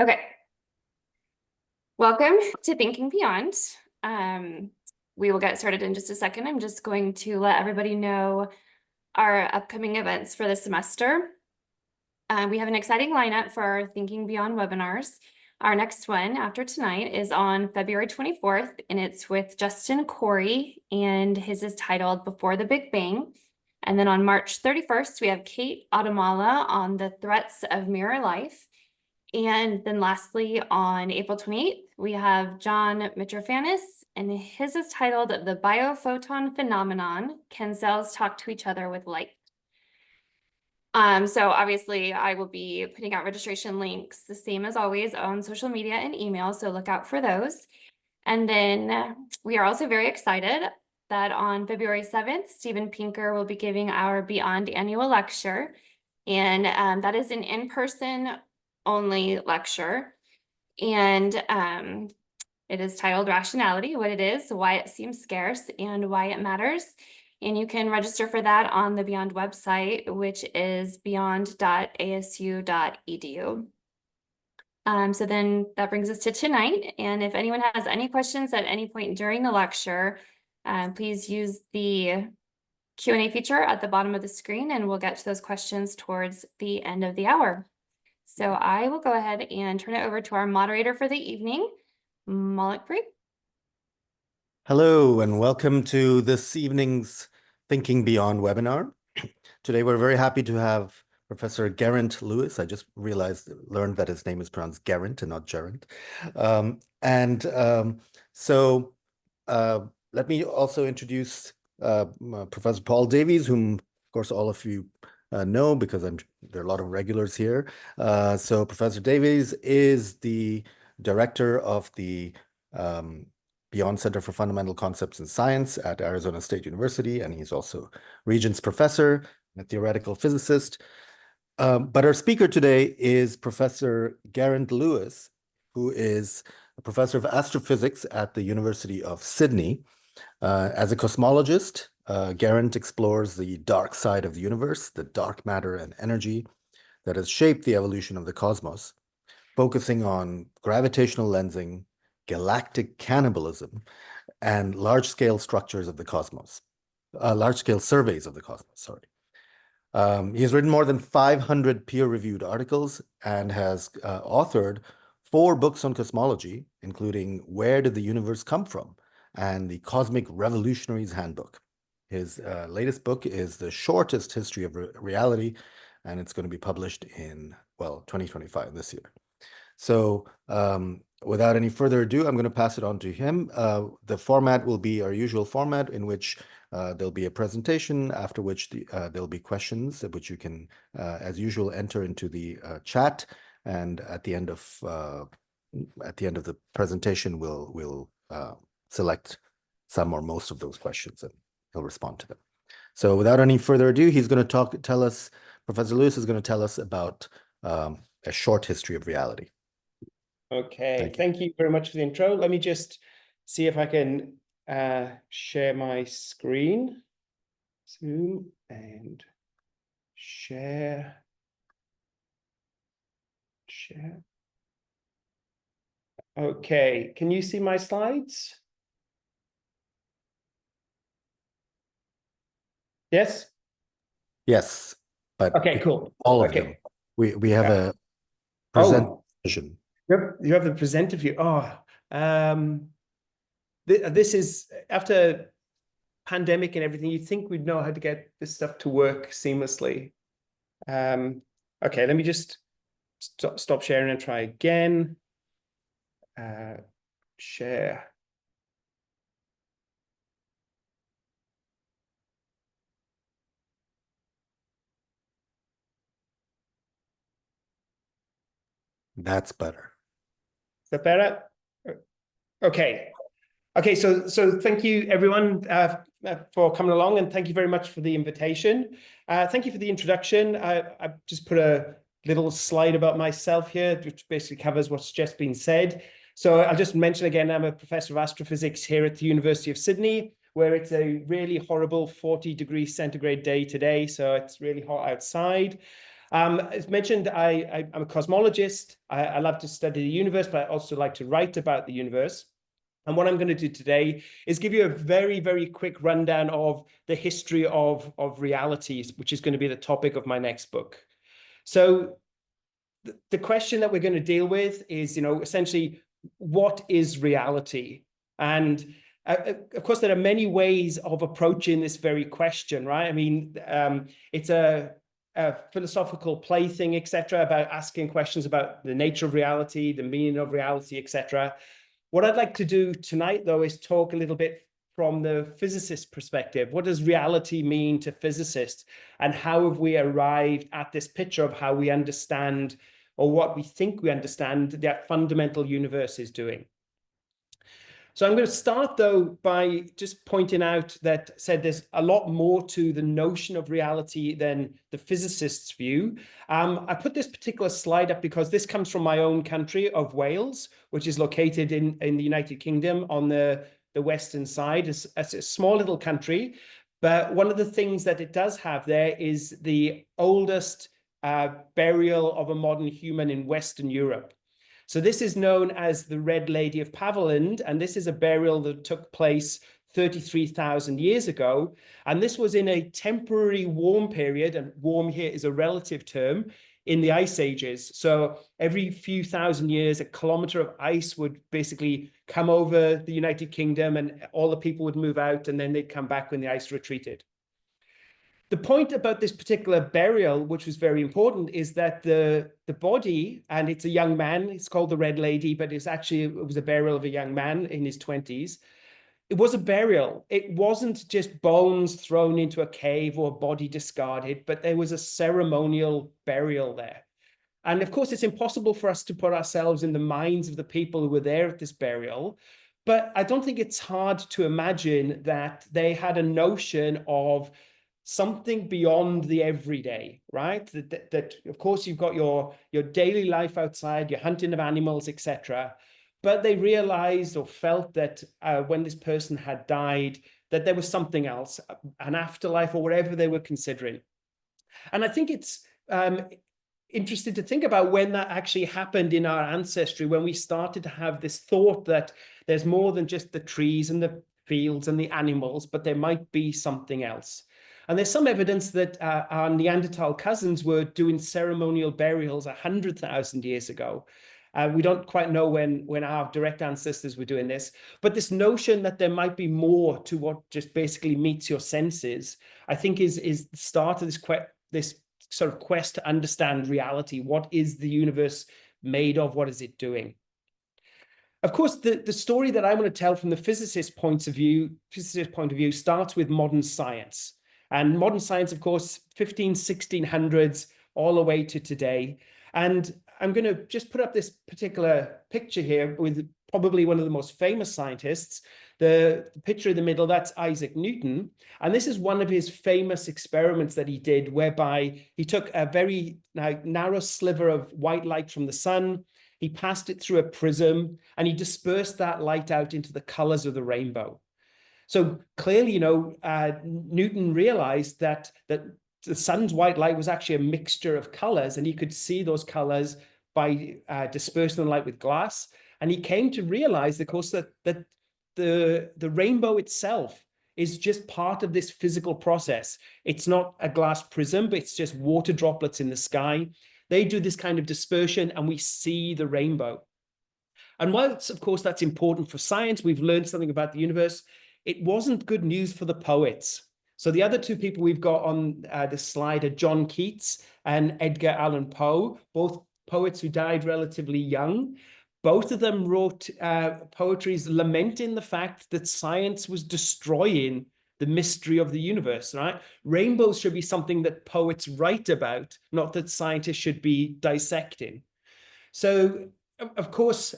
Okay. Welcome to Thinking Beyond. We will get started in just a second. I'm just going to let everybody know our upcoming events for the semester. We have an exciting lineup for our Thinking Beyond webinars. Our next one after tonight is on February 24th, and it's with Justin Corey, and his is titled Before the Big Bang. And then on March 31st, we have Kate Adamala on the threats of mirror life. And then lastly, on April 28th, we have John Mitrofanis, and his is titled The Biophoton Phenomenon, Can Cells Talk to Each Other with Light? So obviously I will be putting out registration links, the same as always, on social media and email, so look out for those. And then we are also very excited that on February 7th, Stephen Pinker will be giving our Beyond annual lecture. And that is an in-person only lecture. And it is titled Rationality, What It Is, Why It Seems Scarce, and Why It Matters. And you can register for that on the Beyond website, which is beyond.asu.edu. So then that brings us to tonight. And if anyone has any questions at any point during the lecture, please use the Q&A feature at the bottom of the screen, and we'll get to those questions towards the end of the hour. So I will go ahead and turn it over to our moderator for the evening, Maulik. Hello, and welcome to this evening's Thinking Beyond webinar. Today, we're very happy to have Professor Geraint Lewis. I just learned that his name is pronounced Geraint and not Geraint. Let me also introduce Professor Paul Davies, whom, of course, all of you know because there are a lot of regulars here. So Professor Davies is the director of the Beyond Center for Fundamental Concepts in Science at Arizona State University, and he's also Regents Professor and a theoretical physicist. But our speaker today is Professor Geraint Lewis, who is a professor of astrophysics at the University of Sydney. As a cosmologist, Geraint explores the dark side of the universe, the dark matter and energy that has shaped the evolution of the cosmos, focusing on gravitational lensing, galactic cannibalism, and large-scale structures of the cosmos, large-scale surveys of the cosmos, sorry. He has written more than 500 peer-reviewed articles and has authored 4 books on cosmology, including Where Did the Universe Come From? And the Cosmic Revolutionaries Handbook. His latest book is The Shortest History of Reality, and it's going to be published in, 2025, this year. So without any further ado, I'm going to pass it on to him. The format will be our usual format, in which there'll be a presentation, after which there'll be questions, which you can, as usual, enter into the chat. And at the end of the presentation, we'll select some or most of those questions, and he'll respond to them. So without any further ado, he's going to tell us, Professor Lewis is going to tell us about a short history of reality. Okay, thank you very much for the intro. Let me just see if I can share my screen. Zoom and share. Okay, can you see my slides? Yes? Yes, but okay, cool. All of them. We have a presentation. You have the presenter view. This is after pandemic and everything. You'd think we'd know how to get this stuff to work seamlessly. Okay, let me just stop sharing and try again. Share. That's better. Is that better? Okay. So thank you everyone for coming along, and thank you very much for the invitation. Thank you for the introduction. I just put a little slide about myself here, which basically covers what's just been said. So I'll just mention again, I'm a professor of astrophysics here at the University of Sydney, where it's a really horrible 40 degrees centigrade day today. So it's really hot outside. As mentioned, I'm a cosmologist. I love to study the universe, but I also like to write about the universe. And what I'm going to do today is give you a very, very quick rundown of the history of realities, which is going to be the topic of my next book. So the question that we're going to deal with is, essentially, what is reality? And of course, there are many ways of approaching this very question, right? I mean, it's a philosophical plaything, etc., about asking questions about the nature of reality, the meaning of reality, etc. What I'd like to do tonight, though, is talk a little bit from the physicist perspective. What does reality mean to physicists? And how have we arrived at this picture of how we understand, or what we think we understand, that fundamental universe is doing? So I'm going to start, though, by just pointing out that there's a lot more to the notion of reality than the physicist's view. I put this particular slide up because this comes from my own country of Wales, which is located in the United Kingdom on the western side. It's a small little country, but one of the things that it does have there is the oldest burial of a modern human in Western Europe. So this is known as the Red Lady of Paviland, and this is a burial that took place 33,000 years ago. And this was in a temporary warm period, and warm here is a relative term, in the ice ages. So every few thousand years, a kilometer of ice would basically come over the United Kingdom, and all the people would move out, and then they'd come back when the ice retreated. The point about this particular burial, which was very important, is that the body, and it's a young man, it's called the Red Lady, but it was a burial of a young man in his 20s. It was a burial. It wasn't just bones thrown into a cave or a body discarded, but there was a ceremonial burial there. And of course, it's impossible for us to put ourselves in the minds of the people who were there at this burial. But I don't think it's hard to imagine that they had a notion of something beyond the everyday, right? That of course you've got your daily life outside, your hunting of animals, etc. But they realized or felt that when this person had died, that there was something else, an afterlife or whatever they were considering. And I think it's interesting to think about when that actually happened in our ancestry, when we started to have this thought that there's more than just the trees and the fields and the animals, but there might be something else. And there's some evidence that our Neanderthal cousins were doing ceremonial burials 100,000 years ago. We don't quite know when our direct ancestors were doing this, but this notion that there might be more to what just basically meets your senses, I think is the start of this sort of quest to understand reality. What is the universe made of? What is it doing? Of course, the story that I want to tell from the physicist's point of view starts with modern science. And modern science, of course, 1600s, all the way to today. And I'm going to just put up this particular picture here with probably one of the most famous scientists. The picture in the middle, that's Isaac Newton. And this is one of his famous experiments that he did, whereby he took a very narrow sliver of white light from the sun, he passed it through a prism, and he dispersed that light out into the colors of the rainbow. So clearly, Newton realized that the sun's white light was actually a mixture of colors, and he could see those colors by dispersing the light with glass. And he came to realize, of course, that the rainbow itself is just part of this physical process. It's not a glass prism, but it's just water droplets in the sky. They do this kind of dispersion, and we see the rainbow. And whilst, of course, that's important for science, we've learned something about the universe, it wasn't good news for the poets. So the other two people we've got on this slide are John Keats and Edgar Allan Poe, both poets who died relatively young. Both of them wrote poetries lamenting the fact that science was destroying the mystery of the universe, right? Rainbows should be something that poets write about, not that scientists should be dissecting. So, of course,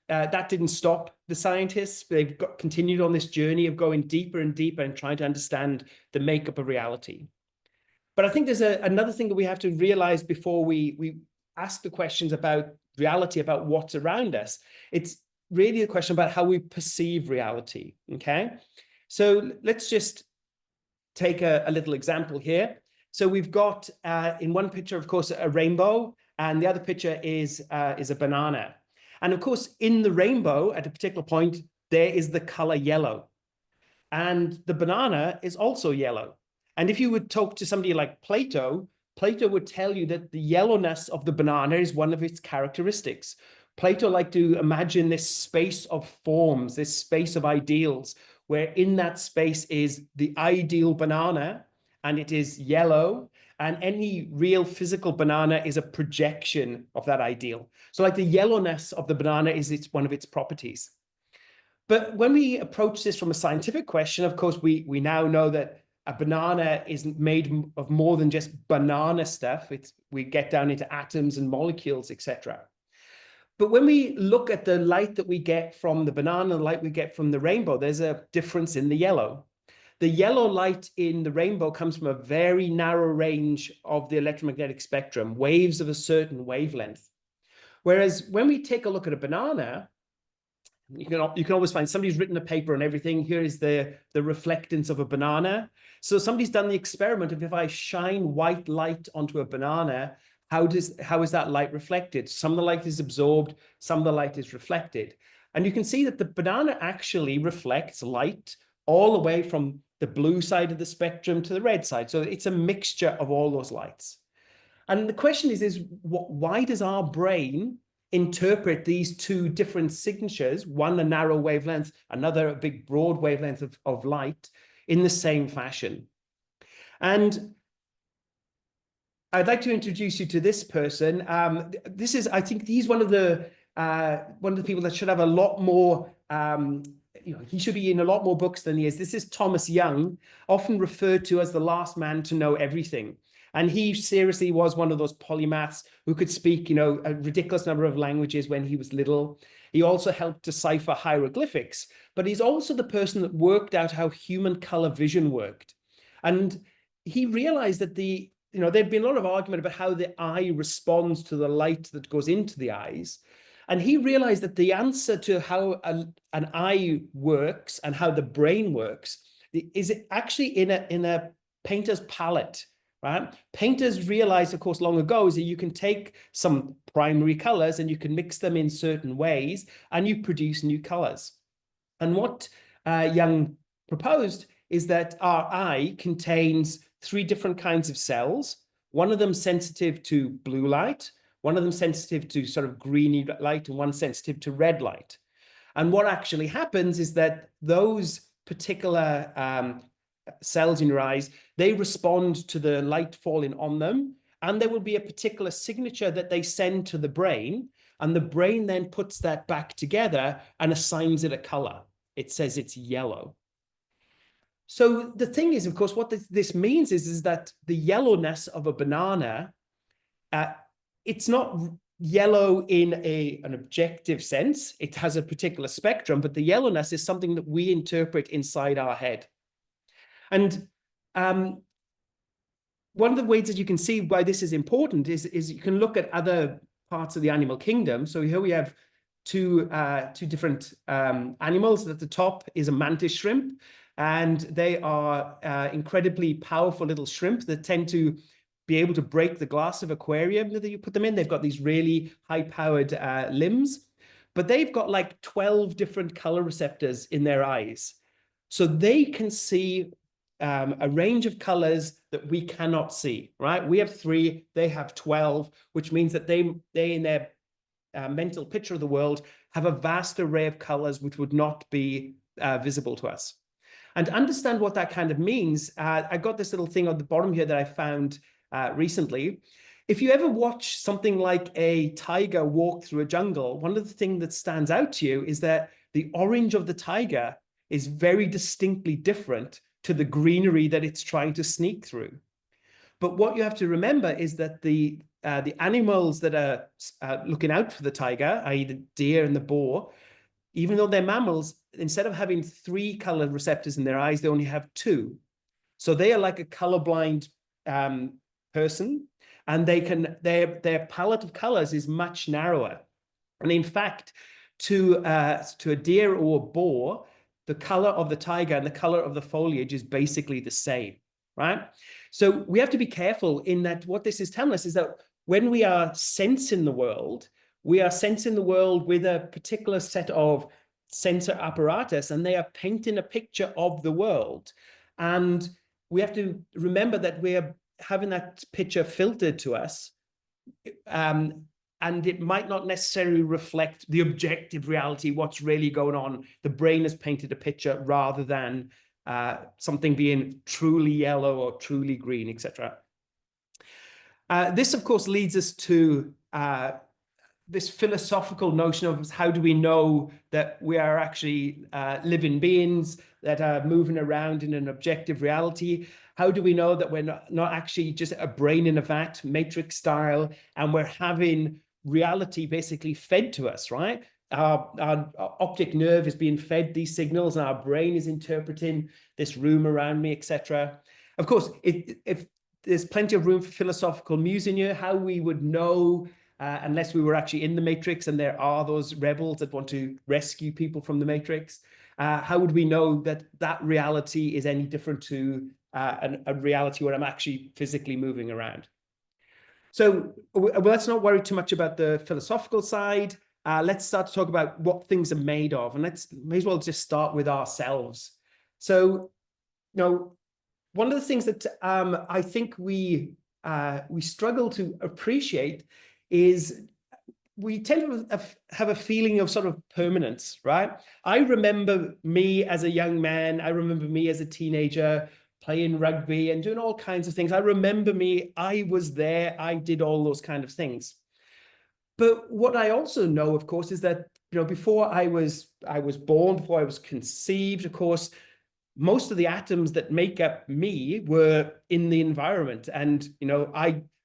that didn't stop the scientists. They've continued on this journey of going deeper and deeper and trying to understand the makeup of reality. But I think there's another thing that we have to realize before we ask the questions about reality, about what's around us. It's really a question about how we perceive reality, okay? So let's just take a little example here. So we've got in one picture, of course, a rainbow, and the other picture is a banana. And of course, in the rainbow, at a particular point, there is the color yellow. And the banana is also yellow. And if you would talk to somebody like Plato, Plato would tell you that the yellowness of the banana is one of its characteristics. Plato liked to imagine this space of forms, this space of ideals, where in that space is the ideal banana, and it is yellow, and any real physical banana is a projection of that ideal. So like the yellowness of the banana is one of its properties. But when we approach this from a scientific question, of course, we now know that a banana is made of more than just banana stuff. We get down into atoms and molecules, etc. But when we look at the light that we get from the banana, the light we get from the rainbow, there's a difference in the yellow. The yellow light in the rainbow comes from a very narrow range of the electromagnetic spectrum, waves of a certain wavelength. Whereas when we take a look at a banana, you can always find somebody's written a paper and everything. Here is the reflectance of a banana. So somebody's done the experiment of if I shine white light onto a banana, how is that light reflected? Some of the light is absorbed, some of the light is reflected. And you can see that the banana actually reflects light all the way from the blue side of the spectrum to the red side. So it's a mixture of all those lights. And the question is why does our brain interpret these two different signatures, one a narrow wavelength, another a big broad wavelength of light, in the same fashion? And I'd like to introduce you to this person. I think he's one of the people that should have a lot more, he should be in a lot more books than he is. This is Thomas Young, often referred to as the last man to know everything. And he seriously was one of those polymaths who could speak, a ridiculous number of languages when he was little. He also helped decipher hieroglyphics, but he's also the person that worked out how human color vision worked. And he realized that there'd been a lot of argument about how the eye responds to the light that goes into the eyes. And he realized that the answer to how an eye works and how the brain works is actually in a painter's palette. Right? Painters realized, of course, long ago is that you can take some primary colors and you can mix them in certain ways and you produce new colors. And what Young proposed is that our eye contains 3 different kinds of cells, one of them sensitive to blue light, one of them sensitive to sort of greeny light, and one sensitive to red light. And what actually happens is that those particular cells in your eyes, they respond to the light falling on them, and there will be a particular signature that they send to the brain, and the brain then puts that back together and assigns it a color. It says it's yellow. So the thing is, of course, what this means is that the yellowness of a banana, it's not yellow in an objective sense. It has a particular spectrum, but the yellowness is something that we interpret inside our head. And one of the ways that you can see why this is important is you can look at other parts of the animal kingdom. So here we have two different animals. At the top is a mantis shrimp, and they are incredibly powerful little shrimp that tend to be able to break the glass of aquarium that you put them in. They've got these really high-powered limbs, but they've got like 12 different color receptors in their eyes. So they can see a range of colors that we cannot see, right? We have 3, they have 12, which means that they in their mental picture of the world have a vast array of colors which would not be visible to us. And to understand what that kind of means, I got this little thing on the bottom here that I found recently. If you ever watch something like a tiger walk through a jungle, one of the things that stands out to you is that the orange of the tiger is very distinctly different to the greenery that it's trying to sneak through. But what you have to remember is that the animals that are looking out for the tiger, i.e. the deer and the boar, even though they're mammals, instead of having 3 color receptors in their eyes, they only have 2. So they are like a colorblind person, and their palette of colors is much narrower. And in fact, to a deer or a boar, the color of the tiger and the color of the foliage is basically the same. right? So we have to be careful in that what this is telling us is that when we are sensing the world, we are sensing the world with a particular set of sensor apparatus, and they are painting a picture of the world. And we have to remember that we are having that picture filtered to us, and it might not necessarily reflect the objective reality, what's really going on. The brain has painted a picture rather than something being truly yellow or truly green, etc. This, of course, leads us to this philosophical notion of how do we know that we are actually living beings that are moving around in an objective reality? How do we know that we're not actually just a brain in a vat, matrix style, and we're having reality basically fed to us, right? Our optic nerve is being fed these signals, and our brain is interpreting this room around me, etc. Of course, if there's plenty of room for philosophical musing here, how we would know unless we were actually in the matrix and there are those rebels that want to rescue people from the matrix, how would we know that that reality is any different to a reality where I'm actually physically moving around? So let's not worry too much about the philosophical side. Let's start to talk about what things are made of, and may as well just start with ourselves. So, one of the things that I think we struggle to appreciate is we tend to have a feeling of sort of permanence, right? I remember me as a young man. I remember me as a teenager playing rugby and doing all kinds of things. I remember me, I was there, I did all those kind of things. But what I also know, of course, is that, before I was born, before I was conceived, of course, most of the atoms that make up me were in the environment. And,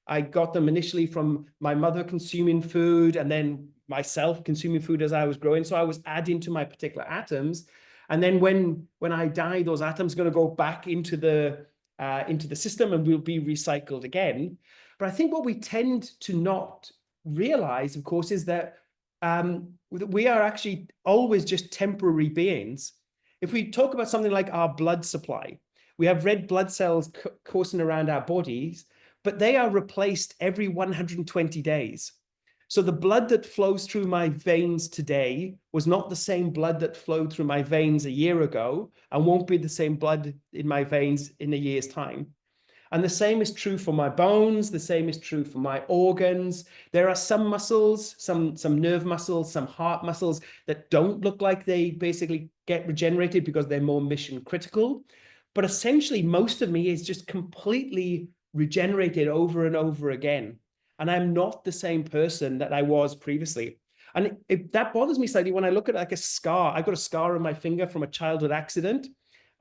I got them initially from my mother consuming food and then myself consuming food as I was growing. So I was adding to my particular atoms. And then when I die, those atoms are going to go back into the system and will be recycled again. But I think what we tend to not realize, of course, is that we are actually always just temporary beings. If we talk about something like our blood supply, we have red blood cells coursing around our bodies, but they are replaced every 120 days. So the blood that flows through my veins today was not the same blood that flowed through my veins a year ago, and won't be the same blood in my veins in a year's time. And the same is true for my bones. The same is true for my organs. There are some muscles, some nerve muscles, some heart muscles that don't look like they basically get regenerated because they're more mission critical. But essentially, most of me is just completely regenerated over and over again. And I'm not the same person that I was previously. And that bothers me slightly when I look at like a scar. I've got a scar on my finger from a childhood accident,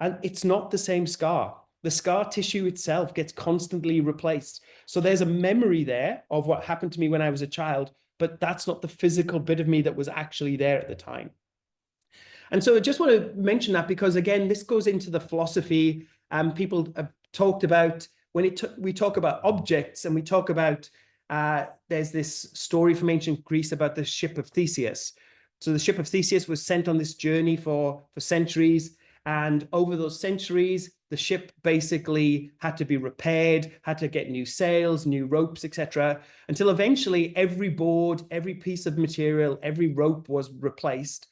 and it's not the same scar. The scar tissue itself gets constantly replaced. So there's a memory there of what happened to me when I was a child, but that's not the physical bit of me that was actually there at the time. And so I just want to mention that because, again, this goes into the philosophy. People have talked about when we talk about objects, and we talk about there's this story from ancient Greece about the ship of Theseus. So the ship of Theseus was sent on this journey for centuries. And over those centuries, the ship basically had to be repaired, had to get new sails, new ropes, etc., until eventually every board, every piece of material, every rope was replaced.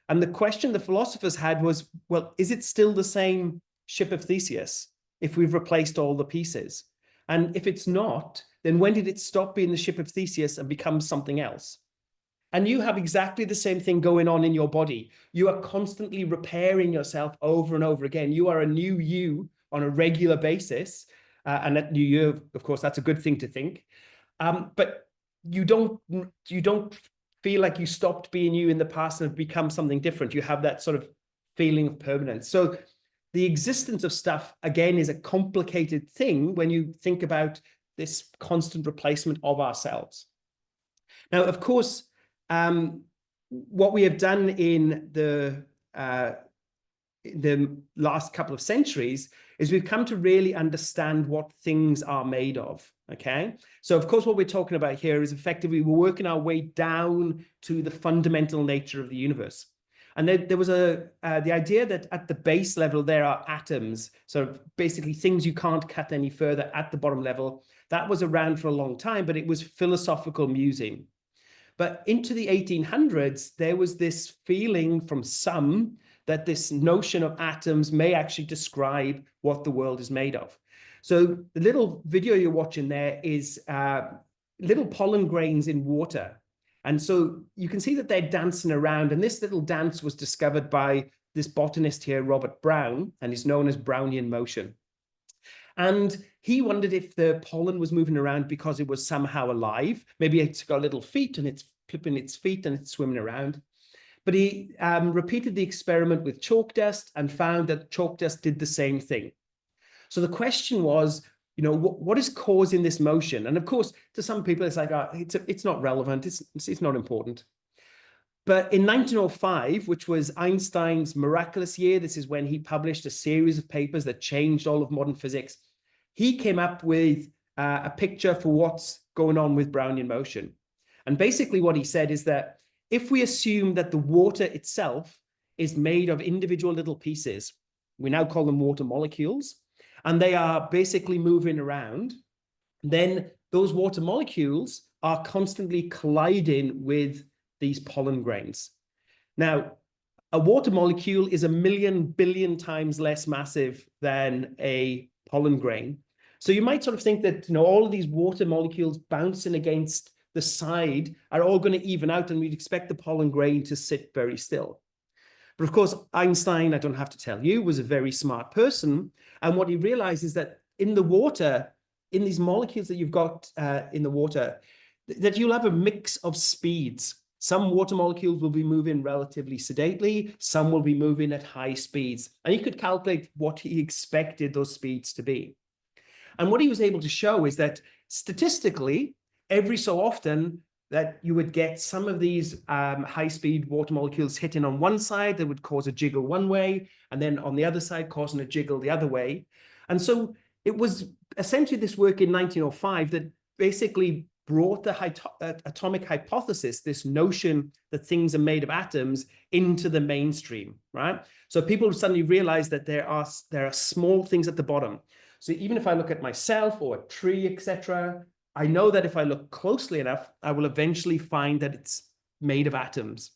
And the question the philosophers had was, well, is it still the same ship of Theseus if we've replaced all the pieces? And if it's not, then when did it stop being the ship of Theseus and become something else? And you have exactly the same thing going on in your body. You are constantly repairing yourself over and over again. You are a new you on a regular basis. And that new you, of course, that's a good thing to think. But you don't feel like you stopped being you in the past and have become something different. You have that sort of feeling of permanence. So the existence of stuff, again, is a complicated thing when you think about this constant replacement of ourselves. Now, of course, what we have done in the last couple of centuries is we've come to really understand what things are made of. Okay, so of course, what we're talking about here is effectively we're working our way down to the fundamental nature of the universe. And there was the idea that at the base level, there are atoms, so basically things you can't cut any further at the bottom level. That was around for a long time, but it was philosophical musing. But into the 1800s, there was this feeling from some that this notion of atoms may actually describe what the world is made of. So the little video you're watching there is little pollen grains in water. And so you can see that they're dancing around. And this little dance was discovered by this botanist here, Robert Brown, and is known as Brownian motion. And he wondered if the pollen was moving around because it was somehow alive. Maybe it's got little feet and it's flipping its feet and it's swimming around. But he repeated the experiment with chalk dust and found that chalk dust did the same thing. So the question was, you know, what is causing this motion? And of course, to some people, it's like, it's not relevant. It's not important. But in 1905, which was Einstein's miraculous year, this is when he published a series of papers that changed all of modern physics. He came up with a picture for what's going on with Brownian motion. And basically what he said is that if we assume that the water itself is made of individual little pieces, we now call them water molecules, and they are basically moving around, then those water molecules are constantly colliding with these pollen grains. Now, a water molecule is 1,000,000 billion times less massive than a pollen grain. So you might sort of think that, you know, all of these water molecules bouncing against the side are all going to even out, and we'd expect the pollen grain to sit very still. But of course, Einstein, I don't have to tell you, was a very smart person. And what he realized is that in the water, in these molecules that you've got in the water, that you'll have a mix of speeds. Some water molecules will be moving relatively sedately, some will be moving at high speeds. And you could calculate what he expected those speeds to be. And what he was able to show is that statistically, every so often, that you would get some of these high-speed water molecules hitting on one side that would cause a jiggle one way, and then on the other side causing a jiggle the other way. And so it was essentially this work in 1905 that basically brought the atomic hypothesis, this notion that things are made of atoms, into the mainstream, right? So people suddenly realized that there are small things at the bottom. So even if I look at myself or a tree, etc., I know that if I look closely enough, I will eventually find that it's made of atoms.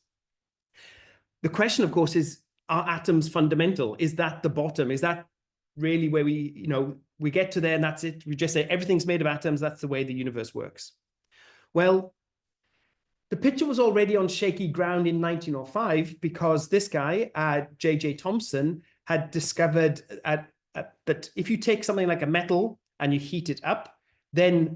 The question, of course, is, are atoms fundamental? Is that the bottom? Is that really where we get to there and that's it? We just say everything's made of atoms. That's the way the universe works. Well, the picture was already on shaky ground in 1905 because this guy, J.J. Thomson, had discovered that if you take something like a metal and you heat it up, then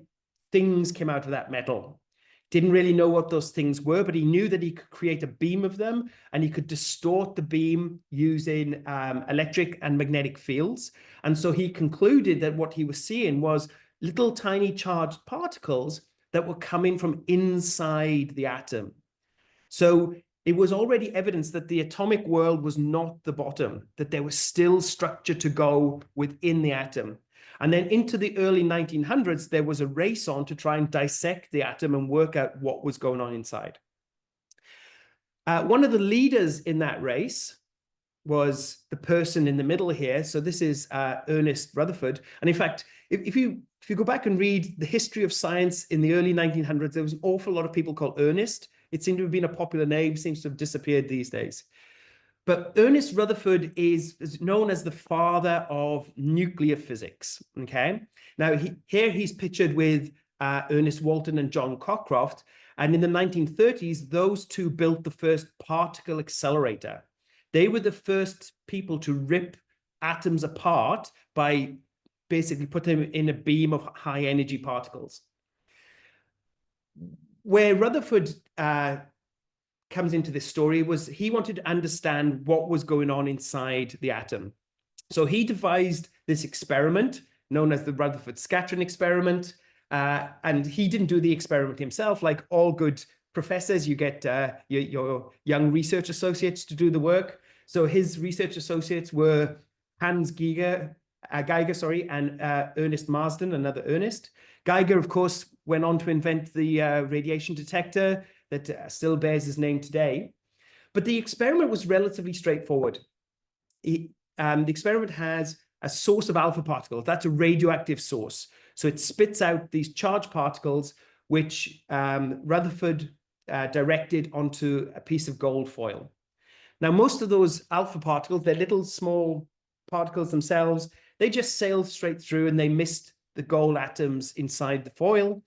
things came out of that metal. Didn't really know what those things were, but he knew that he could create a beam of them and he could distort the beam using electric and magnetic fields. And so he concluded that what he was seeing was little tiny charged particles that were coming from inside the atom. So it was already evidence that the atomic world was not the bottom, that there was still structure to go within the atom. And then into the early 1900s, there was a race on to try and dissect the atom and work out what was going on inside. One of the leaders in that race was the person in the middle here. So this is Ernest Rutherford. And in fact, if you go back and read the history of science in the early 1900s, there was an awful lot of people called Ernest. It seemed to have been a popular name, seems to have disappeared these days. But Ernest Rutherford is known as the father of nuclear physics, okay? Now, here he's pictured with Ernest Walton and John Cockcroft, and in the 1930s, those two built the first particle accelerator. They were the first people to rip atoms apart by basically putting them in a beam of high-energy particles. Where Rutherford comes into this story was he wanted to understand what was going on inside the atom. So he devised this experiment known as the Rutherford scattering experiment. And he didn't do the experiment himself. Like all good professors, you get your young research associates to do the work. So his research associates were Hans Geiger, and Ernest Marsden, another Ernest. Geiger, of course, went on to invent the radiation detector that still bears his name today. But the experiment was relatively straightforward. The experiment has a source of alpha particles. That's a radioactive source. So it spits out these charged particles, which Rutherford directed onto a piece of gold foil. Now, most of those alpha particles, they're little small particles themselves, they just sailed straight through and they missed the gold atoms inside the foil.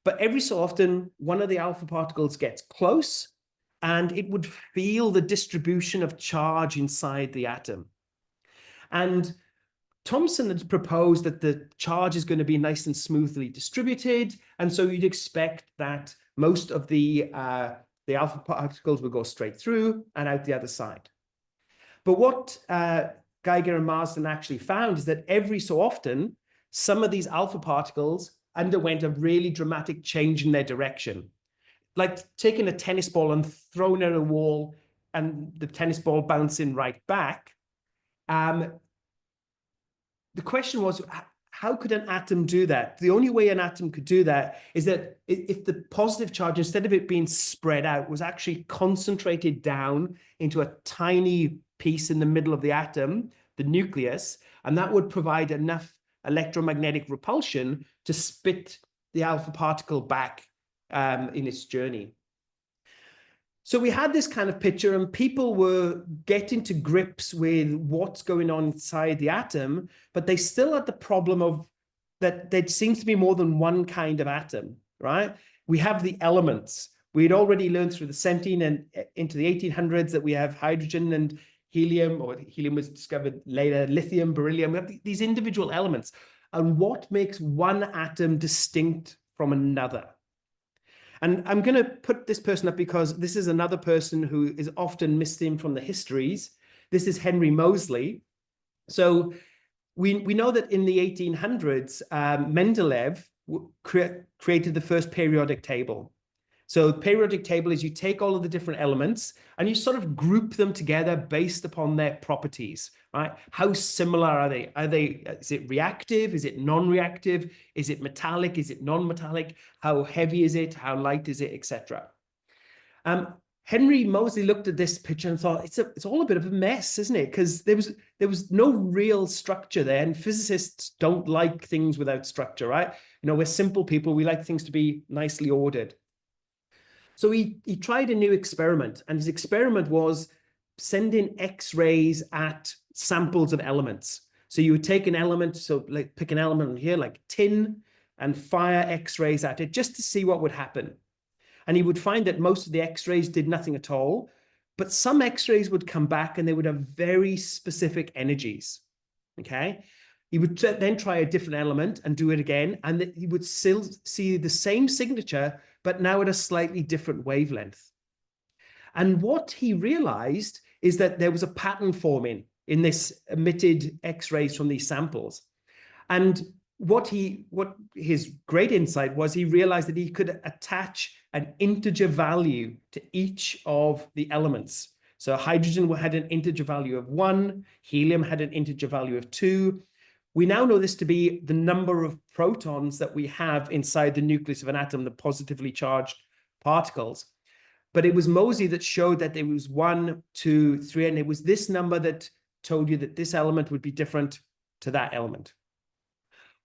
But every so often, one of the alpha particles gets close and it would feel the distribution of charge inside the atom. And Thomson had proposed that the charge is going to be nice and smoothly distributed. And so you'd expect that most of the alpha particles will go straight through and out the other side. But what Geiger and Marsden actually found is that every so often, some of these alpha particles underwent a really dramatic change in their direction. Like taking a tennis ball and throwing it at a wall and the tennis ball bouncing right back. The question was, how could an atom do that? The only way an atom could do that is that if the positive charge, instead of it being spread out, was actually concentrated down into a tiny piece in the middle of the atom, the nucleus, and that would provide enough electromagnetic repulsion to spit the alpha particle back in its journey. So we had this kind of picture and people were getting to grips with what's going on inside the atom, but they still had the problem of that there seems to be more than one kind of atom, right? We have the elements. We'd already learned through the 17 and into the 1800s that we have hydrogen and helium, or helium was discovered later, lithium, beryllium. We have these individual elements. And what makes one atom distinct from another? And I'm going to put this person up because this is another person who is often missed in from the histories. This is Henry Moseley. So we know that in the 1800s, Mendeleev created the first periodic table. So the periodic table is you take all of the different elements and you sort of group them together based upon their properties, right? How similar are they? Is it reactive? Is it non-reactive? Is it metallic? Is it non-metallic? How heavy is it? How light is it, etc. Henry Moseley looked at this picture and thought, it's all a bit of a mess, isn't it? Because there was no real structure there, and physicists don't like things without structure, right? You know, we're simple people. We like things to be nicely ordered. So he tried a new experiment, and his experiment was sending X-rays at samples of elements. So you would take an element, so like pick an element here, like tin, and fire X-rays at it just to see what would happen. And he would find that most of the X-rays did nothing at all, but some X-rays would come back and they would have very specific energies, okay? He would then try a different element and do it again, and he would still see the same signature, but now at a slightly different wavelength. And what he realized is that there was a pattern forming in this emitted X-rays from these samples. And what his great insight was, he realized that he could attach an integer value to each of the elements. So hydrogen had an integer value of 1, helium had an integer value of 2. We now know this to be the number of protons that we have inside the nucleus of an atom, the positively charged particles. But it was Moseley that showed that there was 1, 2, 3, and it was this number that told you that this element would be different to that element.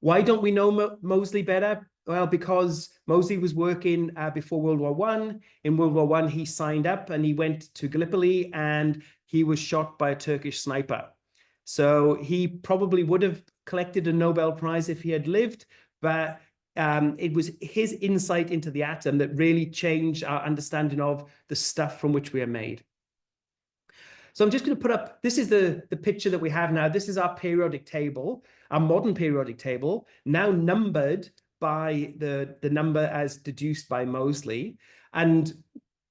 Why don't we know Moseley better? Well, because Moseley was working before World War I. In World War I, he signed up and he went to Gallipoli and he was shot by a Turkish sniper. So he probably would have collected a Nobel Prize if he had lived, but it was his insight into the atom that really changed our understanding of the stuff from which we are made. So I'm just going to put up, this is the picture that we have now. This is our periodic table, our modern periodic table, now numbered by the number as deduced by Moseley. And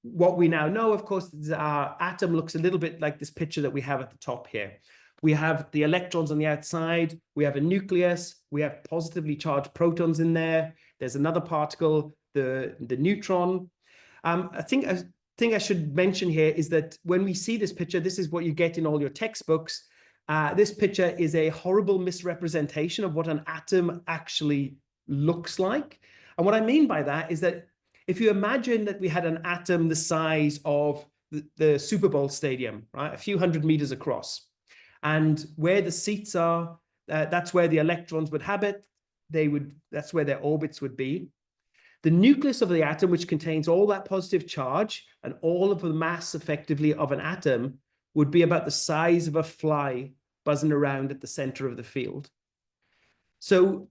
what we now know, of course, is our atom looks a little bit like this picture that we have at the top here. We have the electrons on the outside, we have a nucleus, we have positively charged protons in there. There's another particle, the neutron. I think I should mention here is that when we see this picture, this is what you get in all your textbooks. This picture is a horrible misrepresentation of what an atom actually looks like. And what I mean by that is that if you imagine that we had an atom the size of the Super Bowl stadium, right? A few hundred meters across. And where the seats are, that's where the electrons would habit. That's where their orbits would be. The nucleus of the atom, which contains all that positive charge and all of the mass effectively of an atom, would be about the size of a fly buzzing around at the center of the field. So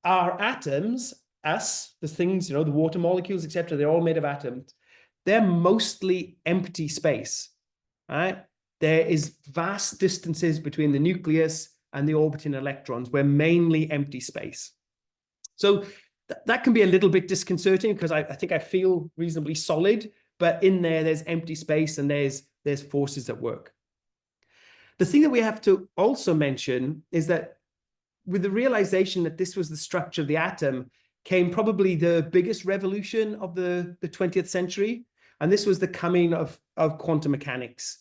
our atoms, us, the things, the water molecules, etc., they're all made of atoms. They're mostly empty space, right? There is vast distances between the nucleus and the orbiting electrons. We're mainly empty space. So that can be a little bit disconcerting because I think I feel reasonably solid, but in there's empty space and there's forces at work. The thing that we have to also mention is that with the realization that this was the structure of the atom came probably the biggest revolution of the 20th century. And this was the coming of quantum mechanics.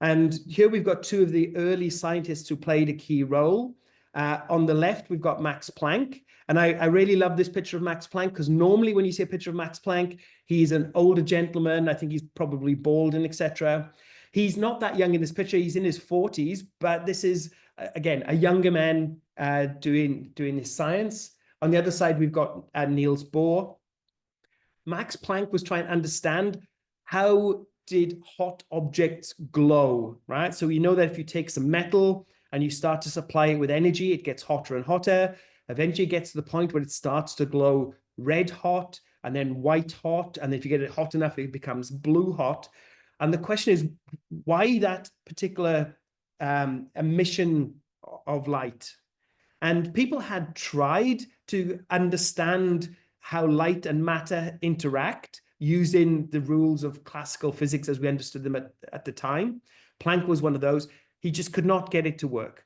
And here we've got two of the early scientists who played a key role. On the left, we've got Max Planck. And I really love this picture of Max Planck because normally when you see a picture of Max Planck, he's an older gentleman. I think he's probably bald and etc. He's not that young in this picture. He's in his 40s, but this is, again, a younger man doing his science. On the other side, we've got Niels Bohr. Max Planck was trying to understand how did hot objects glow, right? So you know that if you take some metal and you start to supply it with energy, it gets hotter and hotter. Eventually it gets to the point where it starts to glow red hot and then white hot. And if you get it hot enough, it becomes blue hot. And the question is why that particular emission of light? And people had tried to understand how light and matter interact using the rules of classical physics as we understood them at the time. Planck was one of those. He just could not get it to work.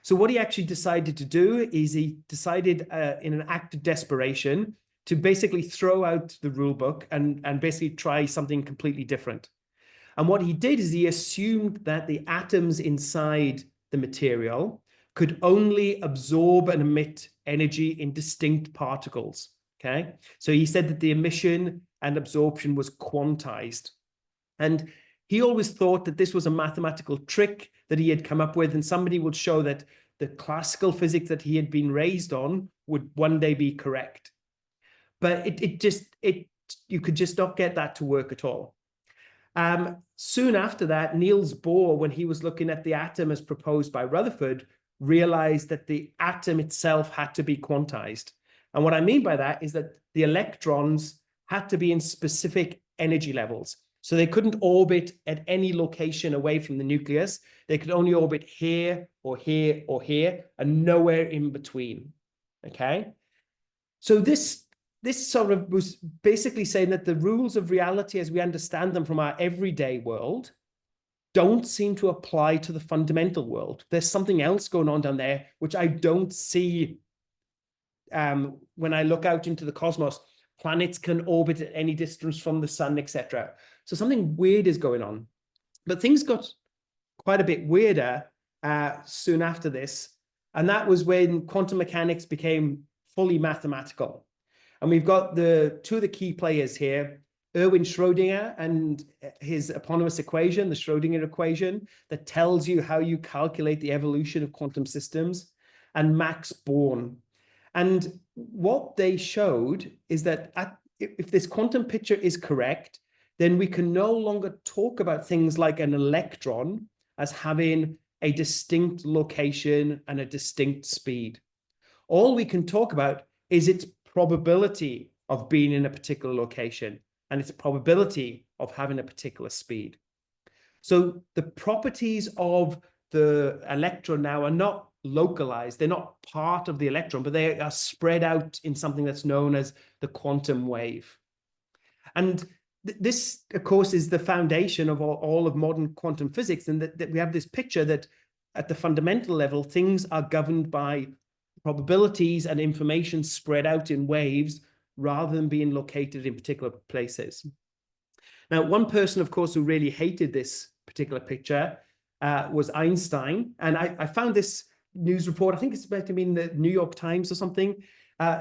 So what he actually decided to do is he decided in an act of desperation to basically throw out the rule book and basically try something completely different. And what he did is he assumed that the atoms inside the material could only absorb and emit energy in distinct particles, okay? So he said that the emission and absorption was quantized. And he always thought that this was a mathematical trick that he had come up with, and somebody would show that the classical physics that he had been raised on would one day be correct. But you could just not get that to work at all. Soon after that, Niels Bohr, when he was looking at the atom as proposed by Rutherford, realized that the atom itself had to be quantized. And what I mean by that is that the electrons had to be in specific energy levels. So they couldn't orbit at any location away from the nucleus. They could only orbit here or here or here and nowhere in between, okay? So this sort of was basically saying that the rules of reality as we understand them from our everyday world don't seem to apply to the fundamental world. There's something else going on down there, which I don't see when I look out into the cosmos. Planets can orbit at any distance from the sun, etc. So something weird is going on. But things got quite a bit weirder soon after this. And that was when quantum mechanics became fully mathematical. And we've got two of the key players here, Erwin Schrödinger and his eponymous equation, the Schrödinger equation, that tells you how you calculate the evolution of quantum systems, and Max Born. And what they showed is that if this quantum picture is correct, then we can no longer talk about things like an electron as having a distinct location and a distinct speed. All we can talk about is its probability of being in a particular location and its probability of having a particular speed. So the properties of the electron now are not localized. They're not part of the electron, but they are spread out in something that's known as the quantum wave. And this, of course, is the foundation of all of modern quantum physics, and that we have this picture that at the fundamental level, things are governed by probabilities and information spread out in waves rather than being located in particular places. Now, one person, of course, who really hated this particular picture was Einstein. And I found this news report, I think it's about to be in the New York Times or something.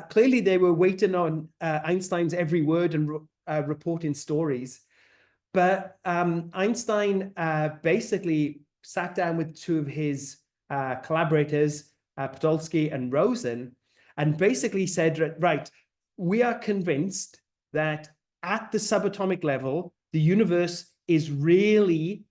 Clearly, they were waiting on Einstein's every word and reporting stories. But Einstein basically sat down with two of his collaborators, Podolsky and Rosen, and basically said, right, we are convinced that at the subatomic level, the universe is really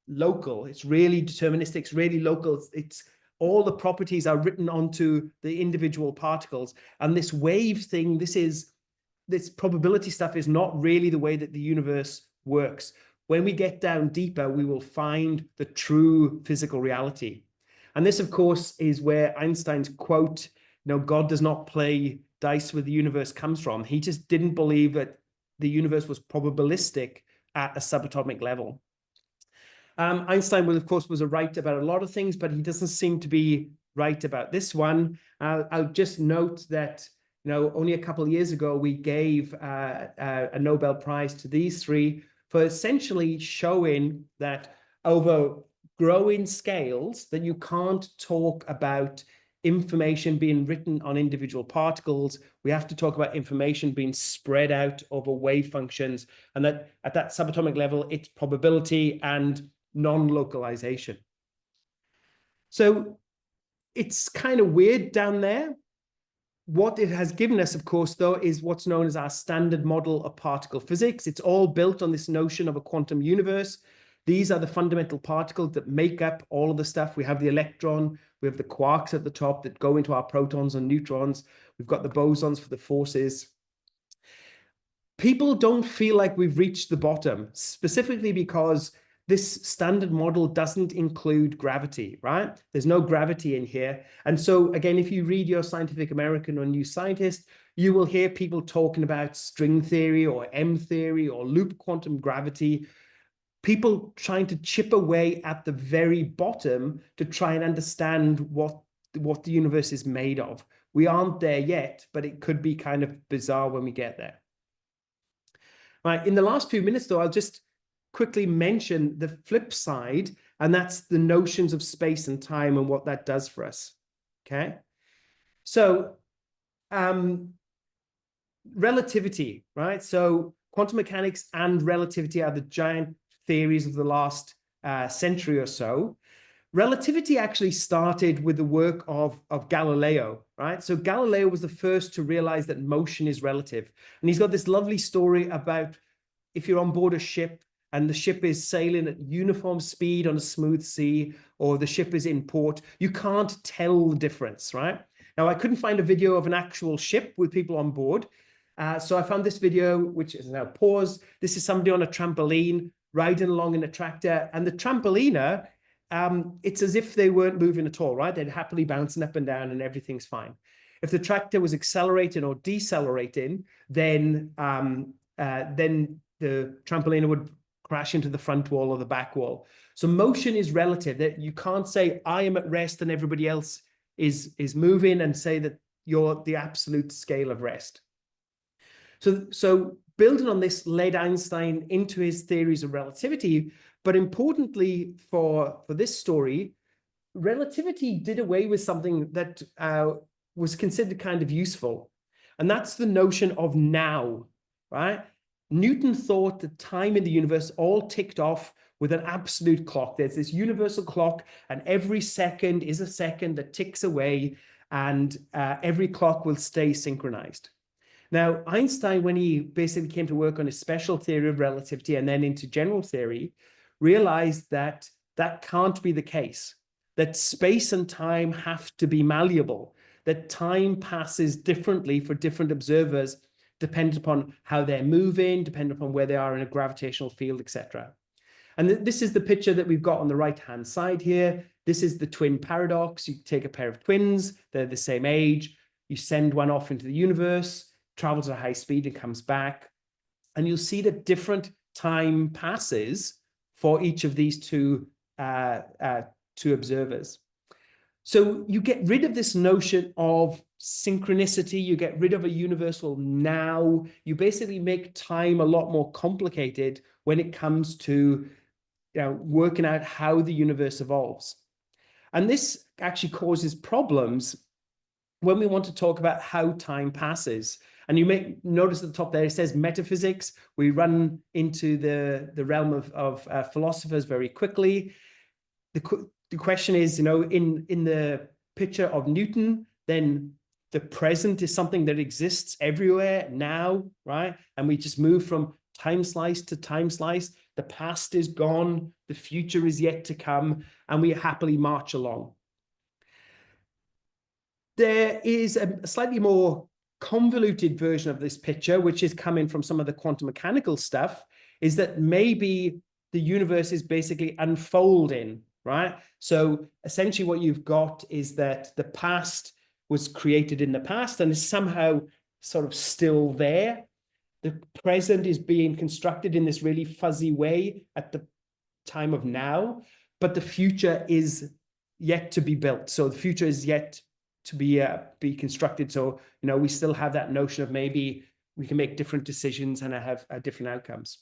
local. It's really deterministic. It's really local. It's all the properties are written onto the individual particles. And this wave thing, this probability stuff is not really the way that the universe works. When we get down deeper, we will find the true physical reality. And this, of course, is where Einstein's quote, God does not play dice with the universe comes from. He just didn't believe that the universe was probabilistic at a subatomic level. Einstein, of course, was right about a lot of things, but he doesn't seem to be right about this one. I'll just note that only a couple of years ago, we gave a Nobel Prize to these three for essentially showing that over growing scales that you can't talk about information being written on individual particles. We have to talk about information being spread out over wave functions, and that at that subatomic level, it's probability and non-localization. So it's kind of weird down there. What it has given us, of course, though, is what's known as our standard model of particle physics. It's all built on this notion of a quantum universe. These are the fundamental particles that make up all of the stuff. We have the electron, we have the quarks at the top that go into our protons and neutrons. We've got the bosons for the forces. People don't feel like we've reached the bottom, specifically because this standard model doesn't include gravity, right? There's no gravity in here. And so again, if you read your Scientific American or New Scientist, you will hear people talking about string theory or M theory or loop quantum gravity, people trying to chip away at the very bottom to try and understand what the universe is made of. We aren't there yet, but it could be kind of bizarre when we get there. Right, in the last few minutes, though, I'll just quickly mention the flip side, and that's the notions of space and time and what that does for us. Okay, so relativity, right? So quantum mechanics and relativity are the giant theories of the last century or so. Relativity actually started with the work of Galileo, right? So Galileo was the first to realize that motion is relative. And he's got this lovely story about if you're on board a ship and the ship is sailing at uniform speed on a smooth sea, or the ship is in port, you can't tell the difference, right? Now, I couldn't find a video of an actual ship with people on board. So I found this video, which is now paused. This is somebody on a trampoline riding along in a tractor, and the trampoliner, it's as if they weren't moving at all, right? They're happily bouncing up and down and everything's fine. If the tractor was accelerating or decelerating, then the trampoliner would crash into the front wall or the back wall. So motion is relative. That you can't say I am at rest and everybody else is moving and say that you're the absolute scale of rest. So building on this led Einstein into his theories of relativity. But importantly for this story, relativity did away with something that was considered kind of useful. And that's the notion of now, right? Newton thought that time in the universe all ticked off with an absolute clock. There's this universal clock, and every second is a second that ticks away, and every clock will stay synchronized. Now, Einstein, when he basically came to work on his special theory of relativity and then into general theory, realized that that can't be the case, that space and time have to be malleable, that time passes differently for different observers, depending upon how they're moving, depending upon where they are in a gravitational field, etc. And this is the picture that we've got on the right-hand side here. This is the twin paradox. You take a pair of twins, they're the same age, you send one off into the universe, travels at a high speed and comes back, and you'll see that different time passes for each of these two observers. So you get rid of this notion of synchronicity, you get rid of a universal now, you basically make time a lot more complicated when it comes to working out how the universe evolves. And this actually causes problems when we want to talk about how time passes. And you may notice at the top there, it says metaphysics. We run into the realm of philosophers very quickly. The question is, in the picture of Newton, then the present is something that exists everywhere now, right? And we just move from time slice to time slice. The past is gone, the future is yet to come, and we happily march along. There is a slightly more convoluted version of this picture, which is coming from some of the quantum mechanical stuff, is that maybe the universe is basically unfolding, right? So essentially what you've got is that the past was created in the past and is somehow sort of still there. The present is being constructed in this really fuzzy way at the time of now, but the future is yet to be built. So the future is yet to be constructed. So, we still have that notion of maybe we can make different decisions and have different outcomes.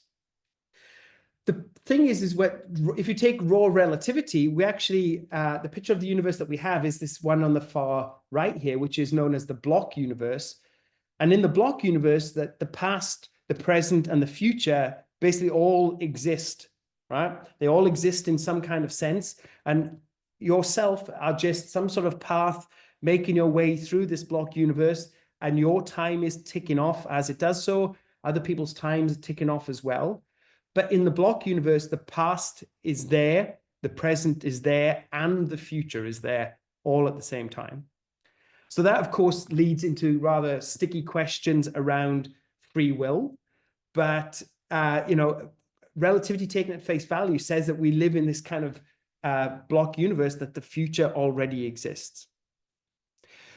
The thing is what if you take raw relativity, we actually, the picture of the universe that we have is this one on the far right here, which is known as the block universe. And in the block universe, that the past, the present, and the future basically all exist, right? They all exist in some kind of sense. And yourself are just some sort of path making your way through this block universe, and your time is ticking off as it does so. Other people's times are ticking off as well. But in the block universe, the past is there, the present is there, and the future is there all at the same time. So that, of course, leads into rather sticky questions around free will. But, relativity taken at face value says that we live in this kind of block universe, that the future already exists.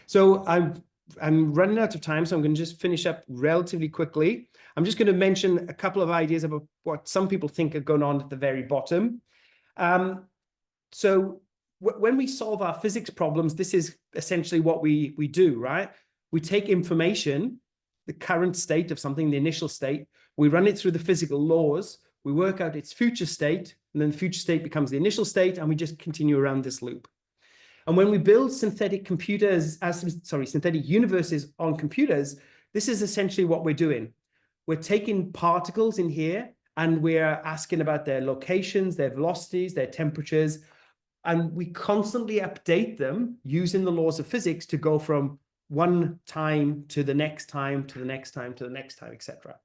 So I'm running out of time, so I'm going to just finish up relatively quickly. I'm just going to mention a couple of ideas about what some people think are going on at the very bottom. So when we solve our physics problems, this is essentially what we do, right? We take information, the current state of something, the initial state, we run it through the physical laws, we work out its future state, and then the future state becomes the initial state, and we just continue around this loop. And when we build synthetic universes on computers, this is essentially what we're doing. We're taking particles in here, and we're asking about their locations, their velocities, their temperatures, and we constantly update them using the laws of physics to go from one time to the next time, to the next time, to the next time, etc.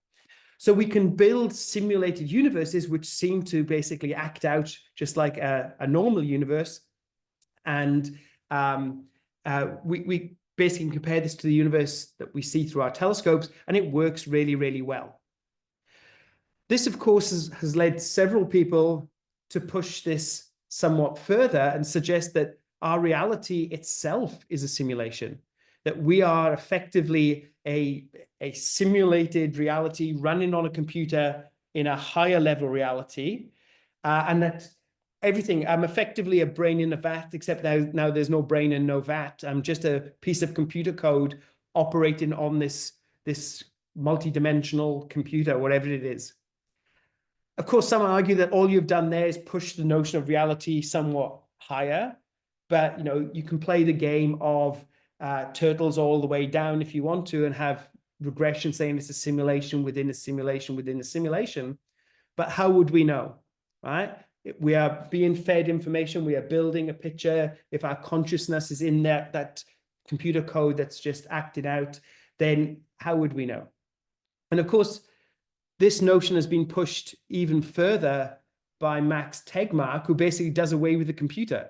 So we can build simulated universes which seem to basically act out just like a normal universe. And we basically compare this to the universe that we see through our telescopes, and it works really, really well. This, of course, has led several people to push this somewhat further and suggest that our reality itself is a simulation, that we are effectively a simulated reality running on a computer in a higher level reality, and that everything, I'm effectively a brain in a vat, except now there's no brain and no vat. I'm just a piece of computer code operating on this multi-dimensional computer, whatever it is. Of course, some argue that all you've done there is push the notion of reality somewhat higher, but you can play the game of turtles all the way down if you want to, and have regression saying it's a simulation within a simulation within a simulation. But how would we know, right? We are being fed information, we are building a picture. If our consciousness is in that computer code that's just acted out, then how would we know? And of course, this notion has been pushed even further by Max Tegmark, who basically does away with the computer.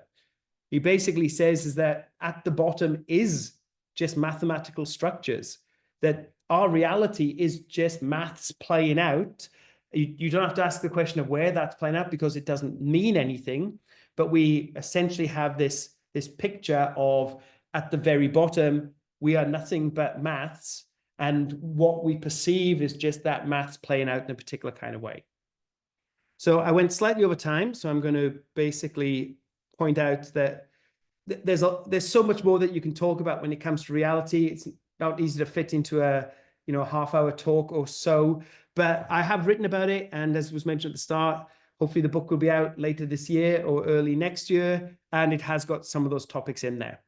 He basically says is that at the bottom is just mathematical structures, that our reality is just maths playing out. You don't have to ask the question of where that's playing out because it doesn't mean anything, but we essentially have this picture of at the very bottom, we are nothing but maths, and what we perceive is just that maths playing out in a particular kind of way. So I went slightly over time, so I'm going to basically point out that there's so much more that you can talk about when it comes to reality. It's not easy to fit into a half-hour talk or so, but I have written about it, and as was mentioned at the start, hopefully the book will be out later this year or early next year, and it has got some of those topics in there.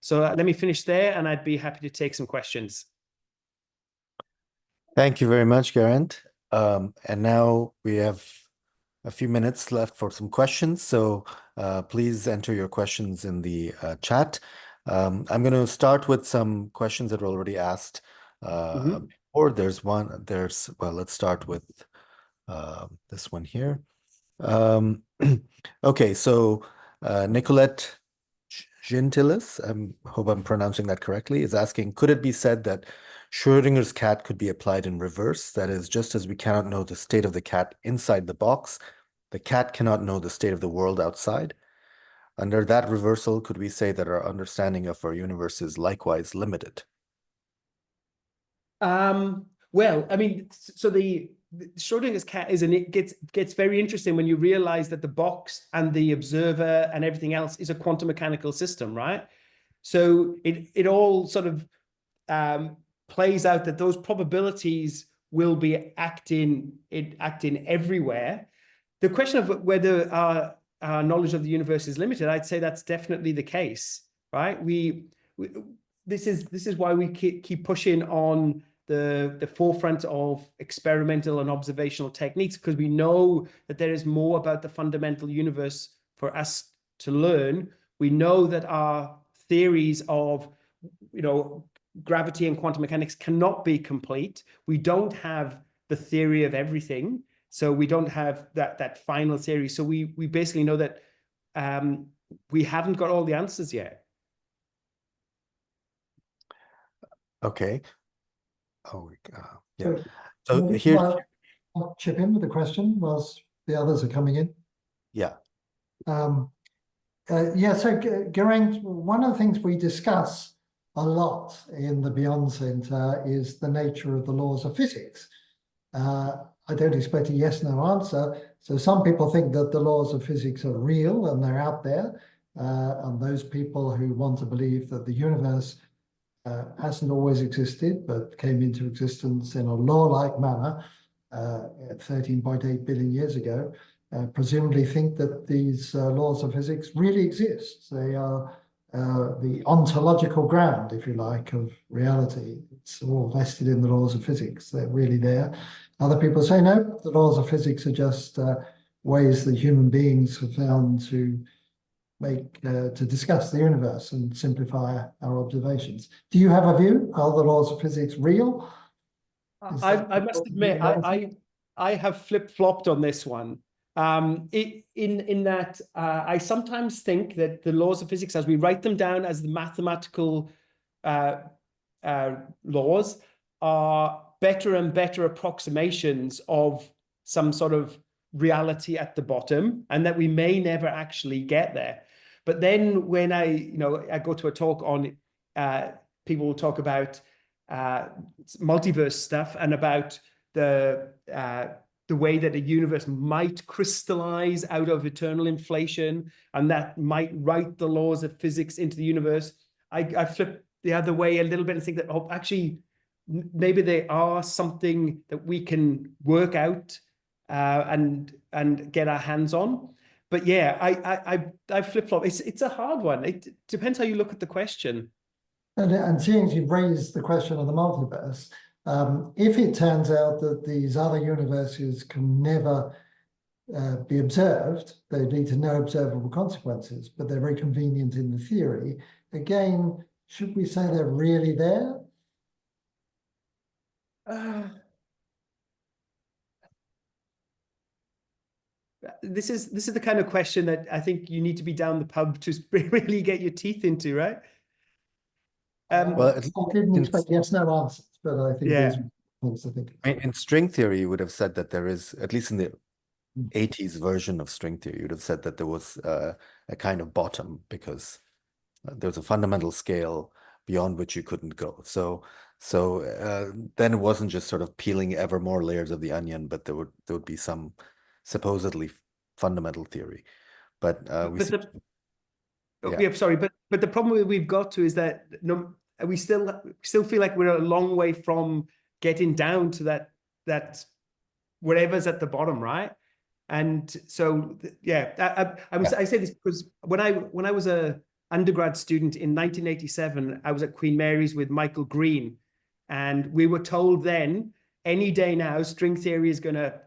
So let me finish there, and I'd be happy to take some questions. Thank you very much, Geraint. And now we have a few minutes left for some questions. So please enter your questions in the chat. I'm going to start with some questions that were already asked before. Well, let's start with this one here. Okay, so Nicolette Gentilis, I hope I'm pronouncing that correctly, is asking, could it be said that Schrödinger's cat could be applied in reverse? That is, just as we cannot know the state of the cat inside the box, the cat cannot know the state of the world outside. Under that reversal, could we say that our understanding of our universe is likewise limited? Well, I mean, so the Schrodinger's cat it gets very interesting when you realize that the box and the observer and everything else is a quantum mechanical system, right? So it all sort of plays out that those probabilities will be acting everywhere. The question of whether our knowledge of the universe is limited, I'd say that's definitely the case, right? This is why we keep pushing on the forefront of experimental and observational techniques, because we know that there is more about the fundamental universe for us to learn. We know that our theories of, gravity and quantum mechanics cannot be complete. We don't have the theory of everything. So we don't have that final theory. So we basically know that we haven't got all the answers yet. Okay. Yeah. So here, I'll chip in with the question whilst the others are coming in. Yeah. So Geraint, one of the things we discuss a lot in the Beyond Center is the nature of the laws of physics. I don't expect a yes/no answer. So some people think that the laws of physics are real and they're out there. And those people who want to believe that the universe hasn't always existed, but came into existence in a law-like manner 13.8 billion years ago, presumably think that these laws of physics really exist. They are the ontological ground, if you like, of reality. It's all vested in the laws of physics. They're really there. Other people say, no, the laws of physics are just ways that human beings have found to discuss the universe and simplify our observations. Do you have a view? Are the laws of physics real? I must admit, I have flip-flopped on this one. In that I sometimes think that the laws of physics, as we write them down as the mathematical laws, are better and better approximations of some sort of reality at the bottom, and that we may never actually get there. But then when I go to a talk on, people will talk about multiverse stuff and about the way that a universe might crystallize out of eternal inflation, and that might write the laws of physics into the universe. I flip the other way a little bit and think that, oh, actually, maybe they are something that we can work out and get our hands on. But yeah, I flip-flop. It's a hard one. It depends how you look at the question. And seeing as you've raised the question of the multiverse, if it turns out that these other universes can never be observed, they lead to no observable consequences, but they're very convenient in the theory. Again, should we say they're really there? This is the kind of question that I think you need to be down the pub to really get your teeth into, right? Well, I didn't expect yes/no answers, but I think these are things to think of. In string theory, you would have said that there is, at least in the 80s version of string theory, you would have said that there was a kind of bottom, because there's a fundamental scale beyond which you couldn't go. So then it wasn't just sort of peeling ever more layers of the onion, but there would be some supposedly fundamental theory. But sorry, but the problem we've got to is that we still feel like we're a long way from getting down to that whatever's at the bottom, right? And so yeah, I say this because when I was a undergrad student in 1987. I was at Queen Mary's with Michael Green, and we were told then, any day now, string theory is going to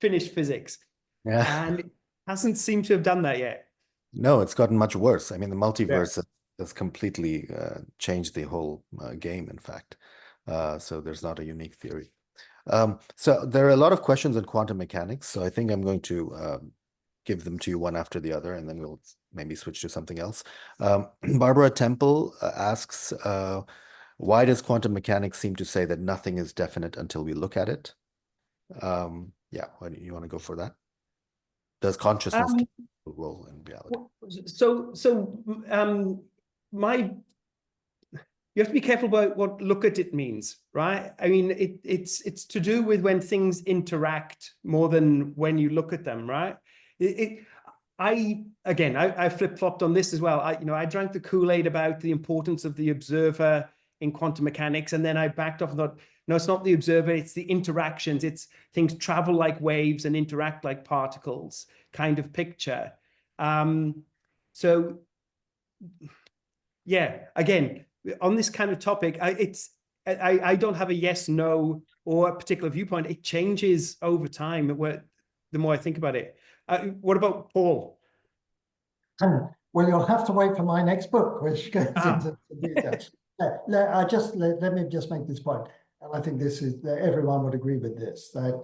finish physics. Yeah. And it hasn't seemed to have done that yet. No, it's gotten much worse. I mean, the multiverse Yeah. has completely changed the whole game, in fact. So there's not a unique theory. So there are a lot of questions on quantum mechanics. So I think I'm going to give them to you one after the other, and then we'll maybe switch to something else. Barbara Temple asks, why does quantum mechanics seem to say that nothing is definite until we look at it? Yeah, why do you want to go for that? Does consciousness play a role in reality? You have to be careful about what look at it means, right? I mean, it's to do with when things interact more than when you look at them, right? I flip-flopped on this as well. I drank the Kool-Aid about the importance of the observer in quantum mechanics, and then I backed off and thought, no, it's not the observer, it's the interactions. It's things travel like waves and interact like particles kind of picture. So yeah, again, on this kind of topic, I don't have a yes, no, or a particular viewpoint. It changes over time the more I think about it. What about Paul? Well, you'll have to wait for my next book, which goes into the details. Let me just make this point, and I think this is everyone would agree with this, that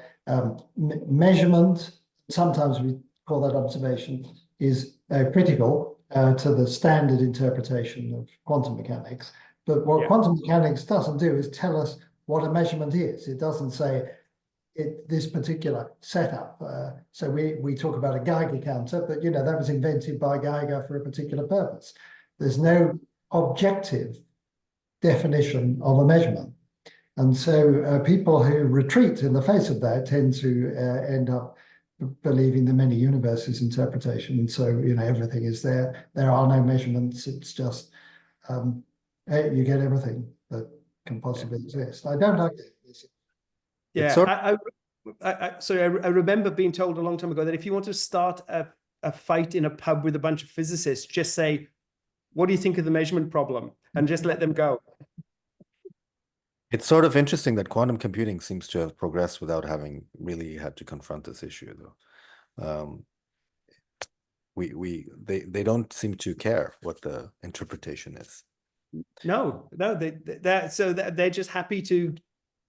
measurement, sometimes we call that observation, is critical to the standard interpretation of quantum mechanics. But what quantum mechanics doesn't do is tell us what a measurement is. It doesn't say this particular setup. So we talk about a Geiger counter, but that was invented by Geiger for a particular purpose. There's no objective definition of a measurement. And so people who retreat in the face of that tend to end up believing the many universes interpretation. And so, everything is there. There are no measurements. It's just, you get everything that can possibly exist. I don't like it. Yeah, I remember being told a long time ago that if you want to start a fight in a pub with a bunch of physicists, just say, what do you think of the measurement problem? And just let them go. It's sort of interesting that quantum computing seems to have progressed without having really had to confront this issue, though. They don't seem to care what the interpretation is. No, they're just happy to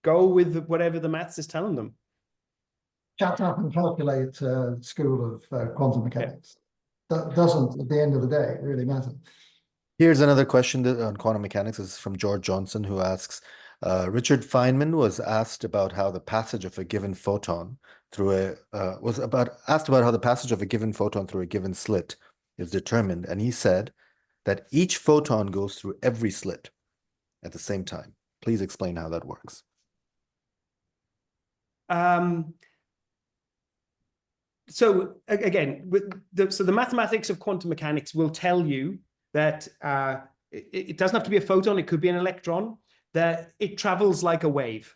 go with whatever the maths is telling them. Shut up and calculate school of quantum mechanics. That doesn't, at the end of the day, really matter. Here's another question on quantum mechanics. This is from George Johnson, who asks, Richard Feynman was asked about how the passage of a given photon through asked about how the passage of a given photon through a given slit is determined, and he said that each photon goes through every slit at the same time. Please explain how that works. So again, so the mathematics of quantum mechanics will tell you that it doesn't have to be a photon, it could be an electron, that it travels like a wave.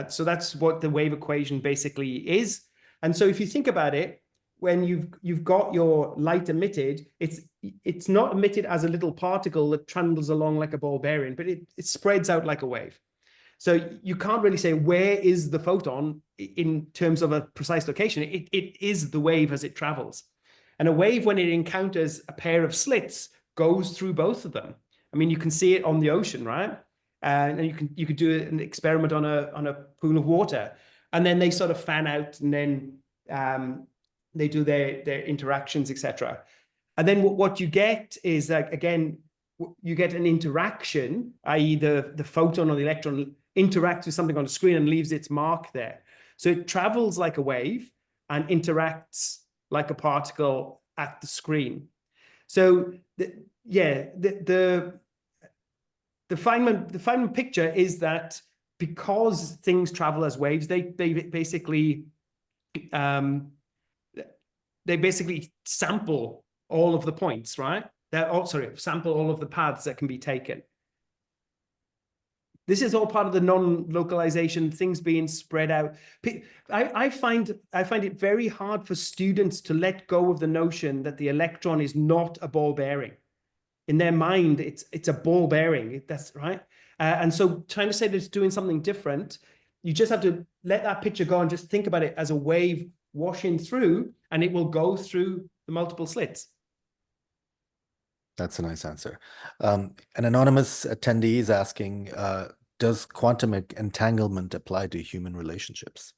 So that's what the wave equation basically is. And so if you think about it, when you've got your light emitted, it's not emitted as a little particle that trundles along like a ball bearing, but it spreads out like a wave. So you can't really say where is the photon in terms of a precise location. It is the wave as it travels. And a wave, when it encounters a pair of slits, goes through both of them. I mean, you can see it on the ocean, right? And you could do an experiment on a pool of water, and then they sort of fan out, and then they do their interactions, etc. And then what you get is that, again, you get an interaction, i.e. the photon or the electron interacts with something on the screen and leaves its mark there. So it travels like a wave and interacts like a particle at the screen. So the Feynman picture is that because things travel as waves, they basically sample all of the points, right? Sample all of the paths that can be taken. This is all part of the non-localization, things being spread out. I find it very hard for students to let go of the notion that the electron is not a ball bearing. in their mind, it's a ball bearing. That's right. And so trying to say that it's doing something different, you just have to let that picture go and just think about it as a wave washing through, and it will go through the multiple slits. That's a nice answer. An anonymous attendee is asking, does quantum entanglement apply to human relationships?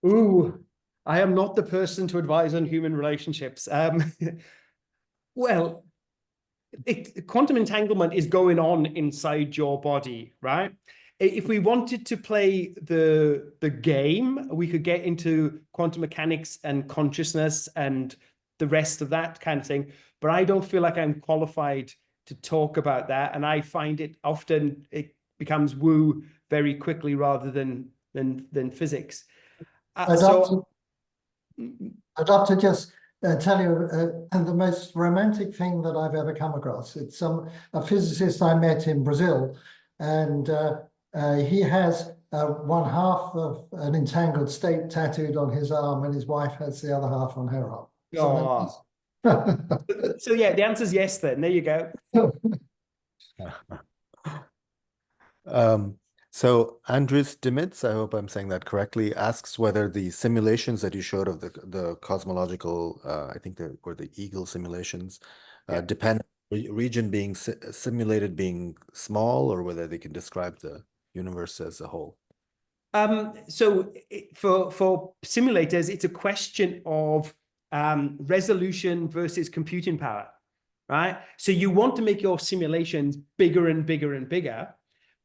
Ooh, I am not the person to advise on human relationships. Well, quantum entanglement is going on inside your body, right? If we wanted to play the game, we could get into quantum mechanics and consciousness and the rest of that kind of thing. But I don't feel like I'm qualified to talk about that. And I find it often, it becomes woo very quickly rather than physics. I'd love to just tell you the most romantic thing that I've ever come across. It's a physicist I met in Brazil, and he has one half of an entangled state tattooed on his arm, and his wife has the other half on her arm. So yeah, the answer is yes then. There you go. So Andres Dimitz, I hope I'm saying that correctly, asks whether the simulations that you showed of the cosmological, I think they were the Eagle simulations, depend on region being simulated being small, or whether they can describe the universe as a whole. So for simulators, it's a question of resolution versus computing power, right? So you want to make your simulations bigger and bigger and bigger,